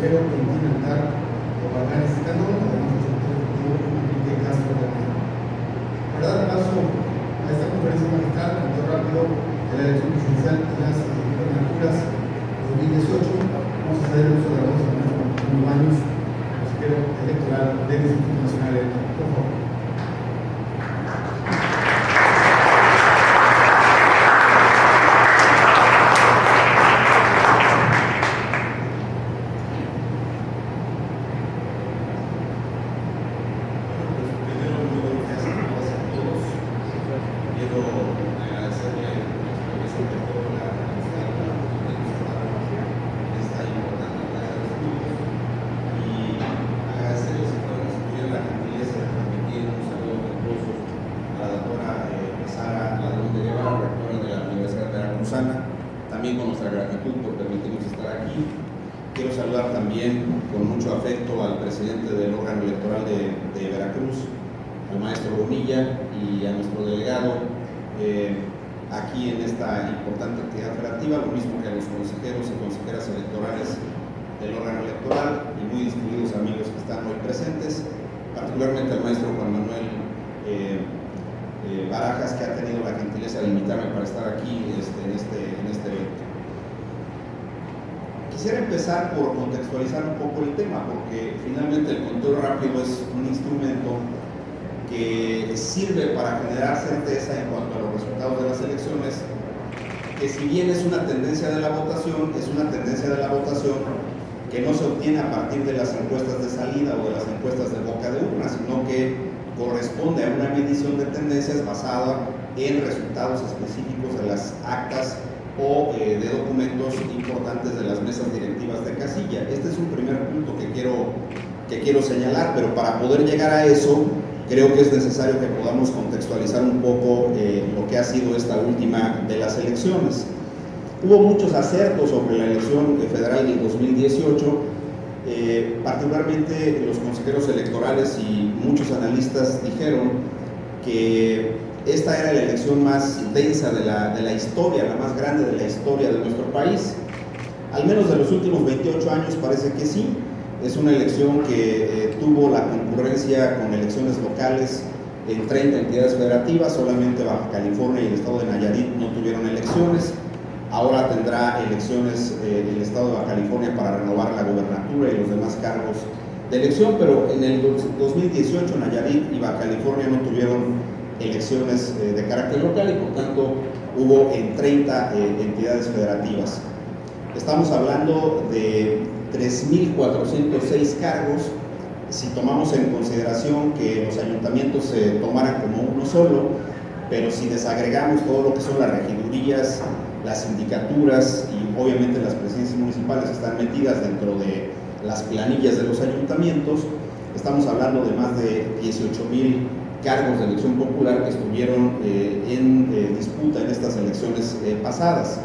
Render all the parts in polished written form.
consejero continental Guadalajara Escano, además del sector ejecutivo Enrique Castro García. Para dar paso a esta conferencia magistral, muy rápido, de la elección presidencial de las gubernaturas 2018, vamos a hacer uso de la voz de nuestro Baños, consejero electoral del Instituto Nacional Electoral. Por favor. También con nuestra gratitud por permitirnos estar aquí. Quiero saludar también con mucho afecto al presidente del órgano electoral de Veracruz, al maestro Bonilla, y a nuestro delegado aquí en esta importante actividad operativa, lo mismo que a los consejeros y consejeras electorales del órgano electoral y muy distinguidos amigos que están hoy presentes, particularmente al maestro Juan Manuel Barajas, que ha tenido la gentileza de invitarme para estar aquí en este evento. Quisiera empezar por contextualizar un poco el tema, porque finalmente el conteo rápido es un instrumento que sirve para generar certeza en cuanto a los resultados de las elecciones, que si bien es una tendencia de la votación, es una tendencia de la votación que no se obtiene a partir de las encuestas de salida o de las encuestas de boca de urna, sino que corresponde a una medición de tendencias basada en resultados específicos de las actas o de documentos importantes de las mesas directivas de casilla. Este es un primer punto que quiero señalar, pero para poder llegar a eso, creo que es necesario que podamos contextualizar un poco lo que ha sido esta última de las elecciones. Hubo muchos acertos sobre la elección federal del 2018, particularmente los consejeros electorales y muchos analistas dijeron que esta era la elección más densa de la historia, la más grande de la historia de nuestro país. Al menos de los últimos 28 años parece que sí. Es una elección que tuvo la concurrencia con elecciones locales en 30 entidades federativas, solamente Baja California y el estado de Nayarit no tuvieron elecciones. Ahora tendrá elecciones el estado de Baja California para renovar la gobernatura y los demás cargos de elección, pero en el 2018 Nayarit y Baja California no tuvieron elecciones de carácter local y por tanto hubo en 30 entidades federativas. Estamos hablando de 3.406 cargos, si tomamos en consideración que los ayuntamientos se tomaran como uno solo, pero si desagregamos todo lo que son las regidurías, las sindicaturas y obviamente las presidencias municipales están metidas dentro de las planillas de los ayuntamientos, estamos hablando de más de 18,000 cargos de elección popular que estuvieron en disputa en estas elecciones pasadas.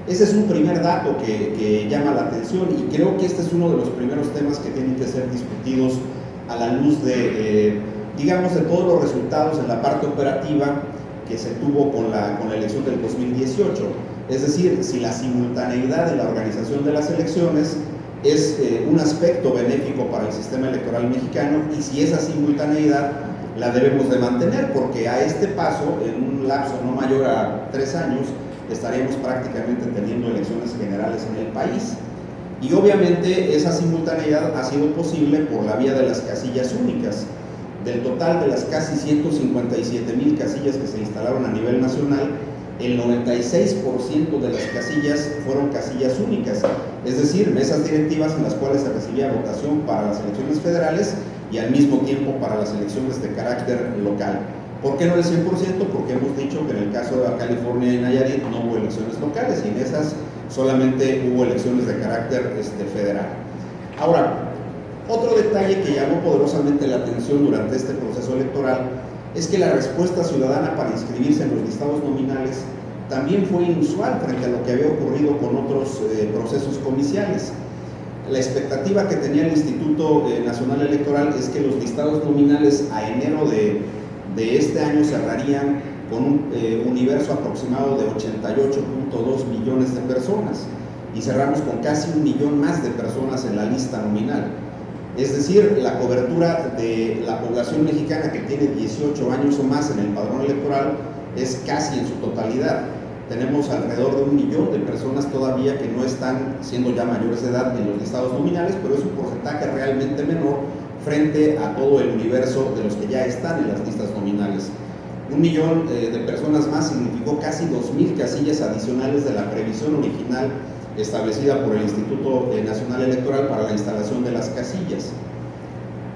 Ese es un primer dato que llama la atención y creo que este es uno de los primeros temas que tienen que ser discutidos a la luz de, digamos, de todos los resultados en la parte operativa que se tuvo con la elección del 2018. Es decir, si la simultaneidad de la organización de las elecciones es un aspecto benéfico para el sistema electoral mexicano y si esa simultaneidad la debemos de mantener, porque a este paso, en un lapso no mayor a 3 años, estaremos prácticamente teniendo elecciones generales en el país. Y obviamente esa simultaneidad ha sido posible por la vía de las casillas únicas. Del total de las casi 157,000 casillas que se instalaron a nivel nacional, el 96% de las casillas fueron casillas únicas, es decir, mesas directivas en las cuales se recibía votación para las elecciones federales y al mismo tiempo para las elecciones de carácter local. ¿Por qué no el 100%? Porque hemos dicho que en el caso de Baja California y Nayarit no hubo elecciones locales y en esas solamente hubo elecciones de carácter federal. Ahora, otro detalle que llamó poderosamente la atención durante este proceso electoral es que la respuesta ciudadana para inscribirse en los listados nominales también fue inusual frente a lo que había ocurrido con otros procesos comiciales. La expectativa que tenía el Instituto Nacional Electoral es que los listados nominales a enero de este año cerrarían con un universo aproximado de 88.2 millones de personas. y cerramos con casi 1 millón más de personas en la lista nominal. Es decir, la cobertura de la población mexicana que tiene 18 años o más en el padrón electoral es casi en su totalidad. Tenemos alrededor de 1 millón de personas todavía que no están siendo ya mayores de edad en los listados nominales, pero es un porcentaje realmente menor frente a todo el universo de los que ya están en las listas nominales. 1 millón de personas más significó casi 2.000 casillas adicionales de la previsión original establecida por el Instituto Nacional Electoral para la instalación de las casillas.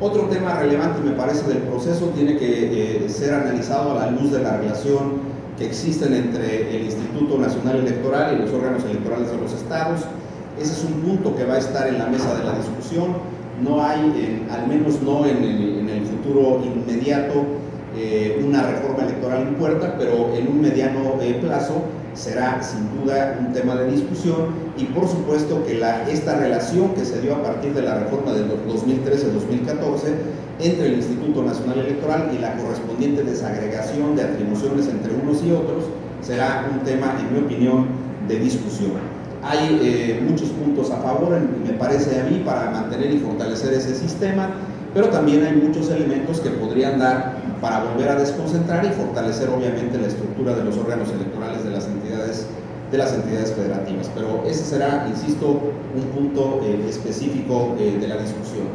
Otro tema relevante, me parece, del proceso tiene que ser analizado a la luz de la relación que existen entre el Instituto Nacional Electoral y los órganos electorales de los estados. Ese es un punto que va a estar en la mesa de la discusión. No hay, al menos no en el futuro inmediato, una reforma electoral en puerta, pero en un mediano plazo será sin duda un tema de discusión, y por supuesto que esta relación que se dio a partir de la reforma del 2013-2014 entre el Instituto Nacional Electoral y la correspondiente desagregación de atribuciones entre unos y otros será un tema, en mi opinión, de discusión. Hay muchos puntos a favor, me parece a mí, para mantener y fortalecer ese sistema, pero también hay muchos elementos que podrían dar para volver a desconcentrar y fortalecer obviamente la estructura de los órganos electorales de las entidades federativas. Pero ese será, insisto, un punto específico de la discusión.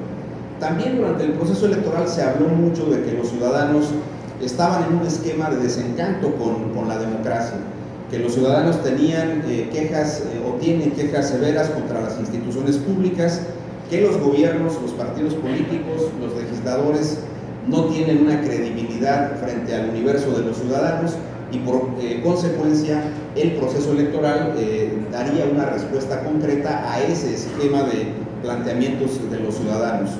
También durante el proceso electoral se habló mucho de que los ciudadanos estaban en un esquema de desencanto con la democracia, que los ciudadanos tenían quejas o tienen quejas severas contra las instituciones públicas, que los gobiernos, los partidos políticos, los legisladores no tienen una credibilidad frente al universo de los ciudadanos, y por consecuencia el proceso electoral daría una respuesta concreta a ese esquema de planteamientos de los ciudadanos.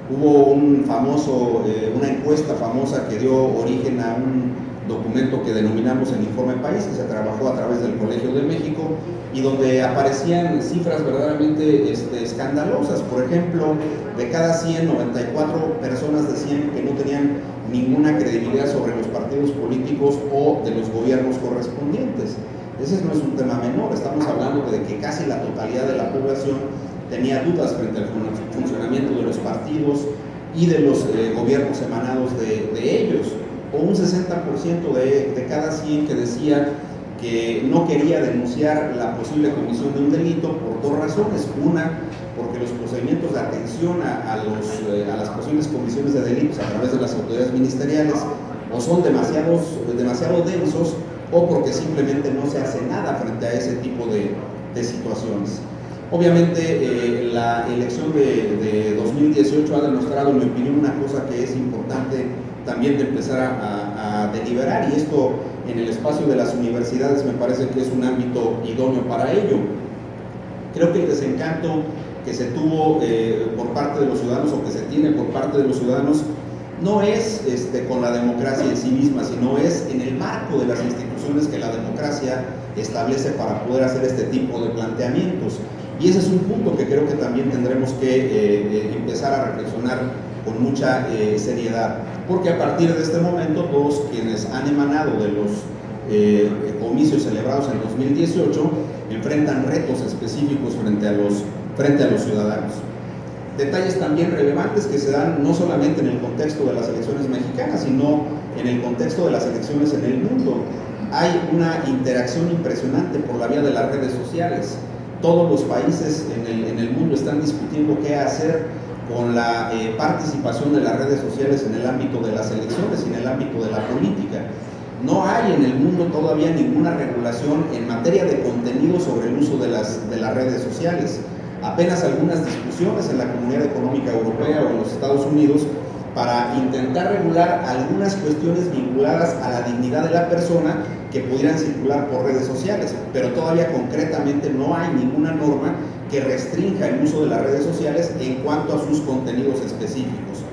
Hubo una encuesta famosa que dio origen a un documento que denominamos el Informe País, que se trabajó a través del Colegio de México, y donde aparecían cifras verdaderamente escandalosas. Por ejemplo, de cada 100, 94 personas decían que no tenían ninguna credibilidad sobre los partidos políticos o de los gobiernos correspondientes. Ese no es un tema menor, estamos hablando de que casi la totalidad de la población tenía dudas frente al funcionamiento de los partidos y de los gobiernos emanados de ellos, o un 60% de cada 100 que decía que no quería denunciar la posible comisión de un delito por dos razones. Una, porque los procedimientos de atención a las posibles comisiones de delitos a través de las autoridades ministeriales o son demasiado densos, o porque simplemente no se hace nada frente a ese tipo de situaciones. Obviamente la elección de 2018 ha demostrado, en mi opinión, una cosa que es importante también de empezar a deliberar, y esto en el espacio de las universidades me parece que es un ámbito idóneo para ello. Creo que el desencanto que se tuvo por parte de los ciudadanos, o que se tiene por parte de los ciudadanos, no es con la democracia en sí misma, sino es en el marco de las instituciones que la democracia establece para poder hacer este tipo de planteamientos. Y ese es un punto que creo que también tendremos que empezar a reflexionar con mucha seriedad, porque a partir de este momento todos quienes han emanado de los comicios celebrados en 2018 enfrentan retos específicos frente a los ciudadanos. Detalles también relevantes que se dan no solamente en el contexto de las elecciones mexicanas, sino en el contexto de las elecciones en el mundo. Hay una interacción impresionante por la vía de las redes sociales. Todos los países en el mundo están discutiendo qué hacer con la participación de las redes sociales en el ámbito de las elecciones y en el ámbito de la política. No hay en el mundo todavía ninguna regulación en materia de contenido sobre el uso de las redes sociales. Apenas algunas discusiones en la Comunidad Económica Europea o en los Estados Unidos para intentar regular algunas cuestiones vinculadas a la dignidad de la persona que pudieran circular por redes sociales, pero todavía concretamente no hay ninguna norma que restrinja el uso de las redes sociales en cuanto a sus contenidos específicos.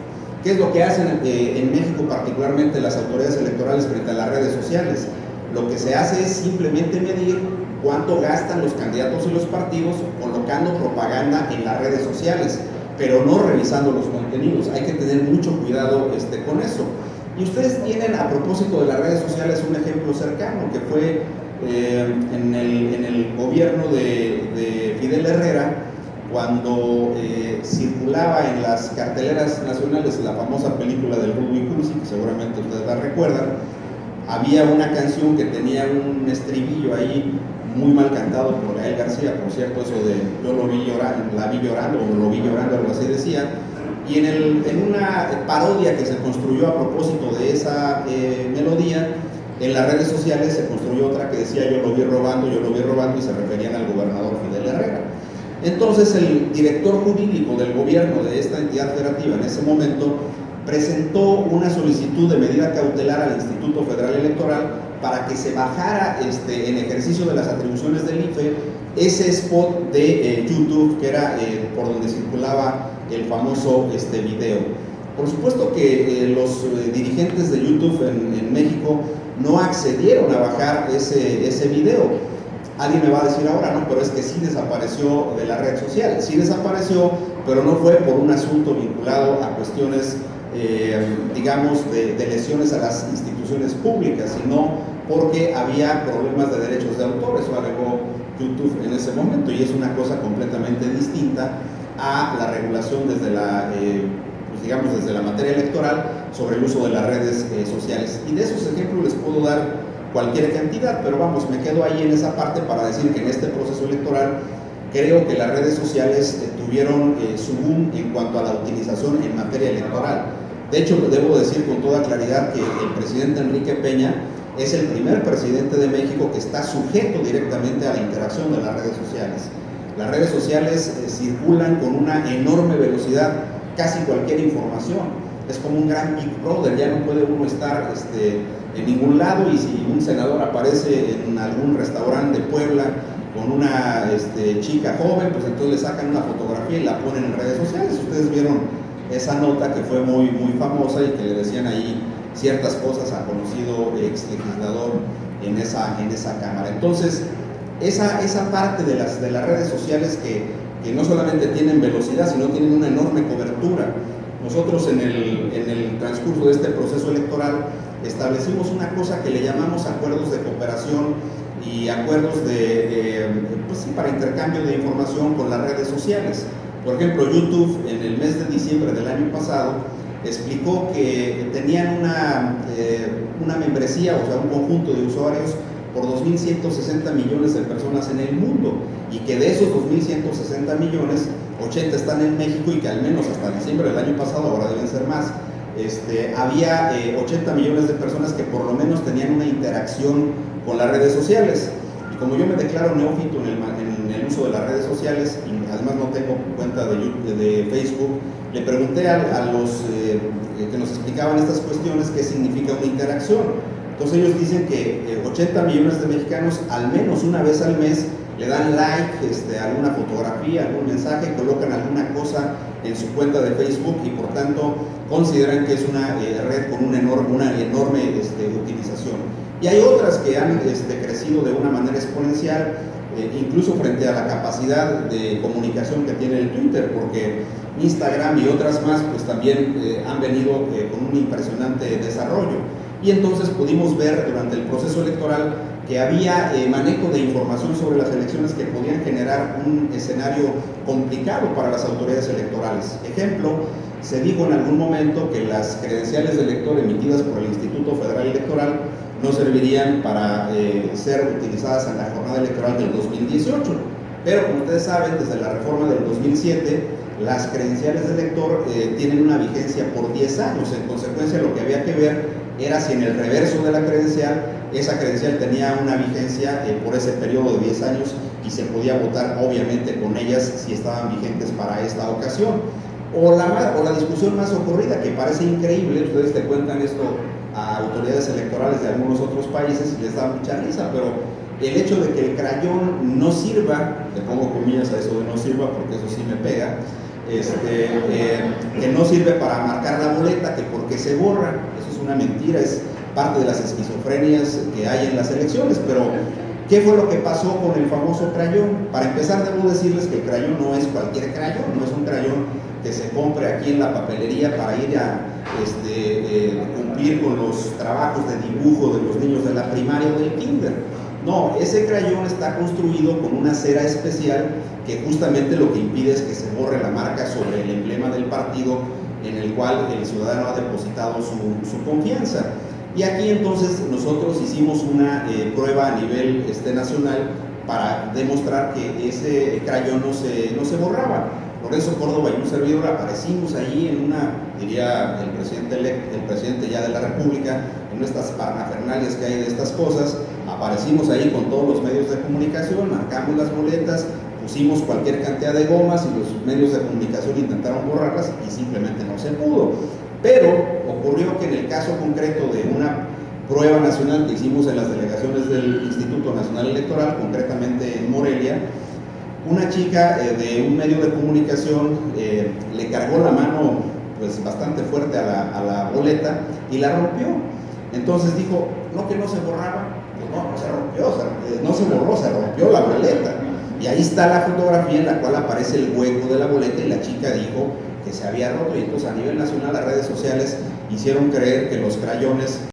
¿Qué es lo que hacen en México particularmente las autoridades electorales frente a las redes sociales? Lo que se hace es simplemente medir cuánto gastan los candidatos y los partidos colocando propaganda en las redes sociales, pero no revisando los contenidos. Hay que tener mucho cuidado con eso. Y ustedes tienen, a propósito de las redes sociales, un ejemplo cercano que fue en el gobierno de Fidel Herrera, cuando circulaba en las carteleras nacionales la famosa película del Rudo y Cursi, que seguramente ustedes la recuerdan. Había una canción que tenía un estribillo ahí muy mal cantado por Gael García, por cierto, eso de yo lo vi llorando, la vi llorando, o lo vi llorando, algo así decía. Y en una parodia que se construyó a propósito de esa melodía, en las redes sociales se construyó otra que decía yo lo vi robando, y se referían al gobernador Fidel Herrera. Entonces el director jurídico del gobierno de esta entidad federativa en ese momento presentó una solicitud de medida cautelar al Instituto Federal Electoral para que se bajara en ejercicio de las atribuciones del IFE ese spot de YouTube que era por donde circulaba el famoso video. Por supuesto que los dirigentes de YouTube en México no accedieron a bajar ese video. Alguien me va a decir ahora, no, pero es que sí desapareció de la red social. Sí desapareció, pero no fue por un asunto vinculado a cuestiones, digamos, de lesiones a las instituciones públicas, sino porque había problemas de derechos de autor. Eso alegó YouTube en ese momento, y es una cosa completamente distinta a la regulación desde la, digamos, desde la materia electoral sobre el uso de las redes sociales. Y de esos ejemplos les puedo dar cualquier cantidad, pero vamos, me quedo ahí en esa parte para decir que en este proceso electoral creo que las redes sociales tuvieron su boom en cuanto a la utilización en materia electoral. De hecho, debo decir con toda claridad que el presidente Enrique Peña es el primer presidente de México que está sujeto directamente a la interacción de las redes sociales. Las redes sociales circulan con una enorme velocidad casi cualquier información. Es como un gran Big Brother, ya no puede uno estar en ningún lado, y si un senador aparece en algún restaurante de Puebla con una chica joven, pues entonces le sacan una fotografía y la ponen en redes sociales. Ustedes vieron esa nota que fue muy, muy famosa y que le decían ahí ciertas cosas a conocido ex legislador en esa Cámara. Entonces, esa parte de las redes sociales que no solamente tienen velocidad, sino tienen una enorme cobertura. Nosotros en el transcurso de este proceso electoral establecimos una cosa que le llamamos acuerdos de cooperación y acuerdos pues sí, para intercambio de información con las redes sociales. Por ejemplo, YouTube en el mes de diciembre del año pasado explicó que tenían una membresía, o sea, un conjunto de usuarios por 2.160 millones de personas en el mundo, y que de esos 2.160 millones, 80 están en México, y que al menos hasta diciembre del año pasado, ahora deben ser más, había 80 millones de personas que por lo menos tenían una interacción con las redes sociales. Y como yo me declaro neófito en el uso de las redes sociales, y además no tengo cuenta de Facebook, le pregunté a los que nos explicaban estas cuestiones qué significa una interacción. Entonces ellos dicen que 80 millones de mexicanos al menos una vez al mes le dan like a alguna fotografía, algún mensaje, colocan alguna cosa en su cuenta de Facebook, y por tanto consideran que es una red con una enorme utilización. Y hay otras que han crecido de una manera exponencial, incluso frente a la capacidad de comunicación que tiene el Twitter, porque Instagram y otras más pues también han venido con un impresionante desarrollo. Y entonces pudimos ver durante el proceso electoral que había manejo de información sobre las elecciones que podían generar un escenario complicado para las autoridades electorales. Ejemplo, se dijo en algún momento que las credenciales de elector emitidas por el Instituto Federal Electoral no servirían para ser utilizadas en la jornada electoral del 2018. Pero como ustedes saben, desde la reforma del 2007, las credenciales de elector tienen una vigencia por 10 años. En consecuencia, lo que había que ver era si en el reverso de la credencial, esa credencial tenía una vigencia por ese periodo de 10 años, y se podía votar obviamente con ellas si estaban vigentes para esta ocasión. O la discusión más ocurrida, que parece increíble, ustedes te cuentan esto a autoridades electorales de algunos otros países y les da mucha risa, pero el hecho de que el crayón no sirva, le pongo comillas a eso de no sirva porque eso sí me pega, que no sirve para marcar la boleta, que porque se borra, eso es una mentira, es parte de las esquizofrenias que hay en las elecciones. Pero ¿qué fue lo que pasó con el famoso crayón? Para empezar, debo decirles que el crayón no es cualquier crayón, no es un crayón que se compre aquí en la papelería para ir a cumplir con los trabajos de dibujo de los niños de la primaria o del kinder. No, ese crayón está construido con una cera especial que justamente lo que impide es que se borre la marca sobre el emblema del partido en el cual el ciudadano ha depositado su confianza. Y aquí entonces nosotros hicimos una prueba a nivel nacional para demostrar que ese crayón no se borraba. Lorenzo Córdoba y un servidor aparecimos ahí en una, diría el presidente ya de la República, en estas parafernalias que hay de estas cosas, aparecimos ahí con todos los medios de comunicación, marcamos las boletas, pusimos cualquier cantidad de gomas y los medios de comunicación intentaron borrarlas y simplemente no se pudo. Pero ocurrió que en el caso concreto de una prueba nacional que hicimos en las delegaciones del Instituto Nacional Electoral, concretamente en Morelia, una chica de un medio de comunicación le cargó la mano pues bastante fuerte a la boleta y la rompió. Entonces dijo, no, que no se borraba. Pues no se rompió, no se borró, se rompió la boleta. Y ahí está la fotografía en la cual aparece el hueco de la boleta y la chica dijo que se había roto. Y entonces a nivel nacional las redes sociales hicieron creer que los crayones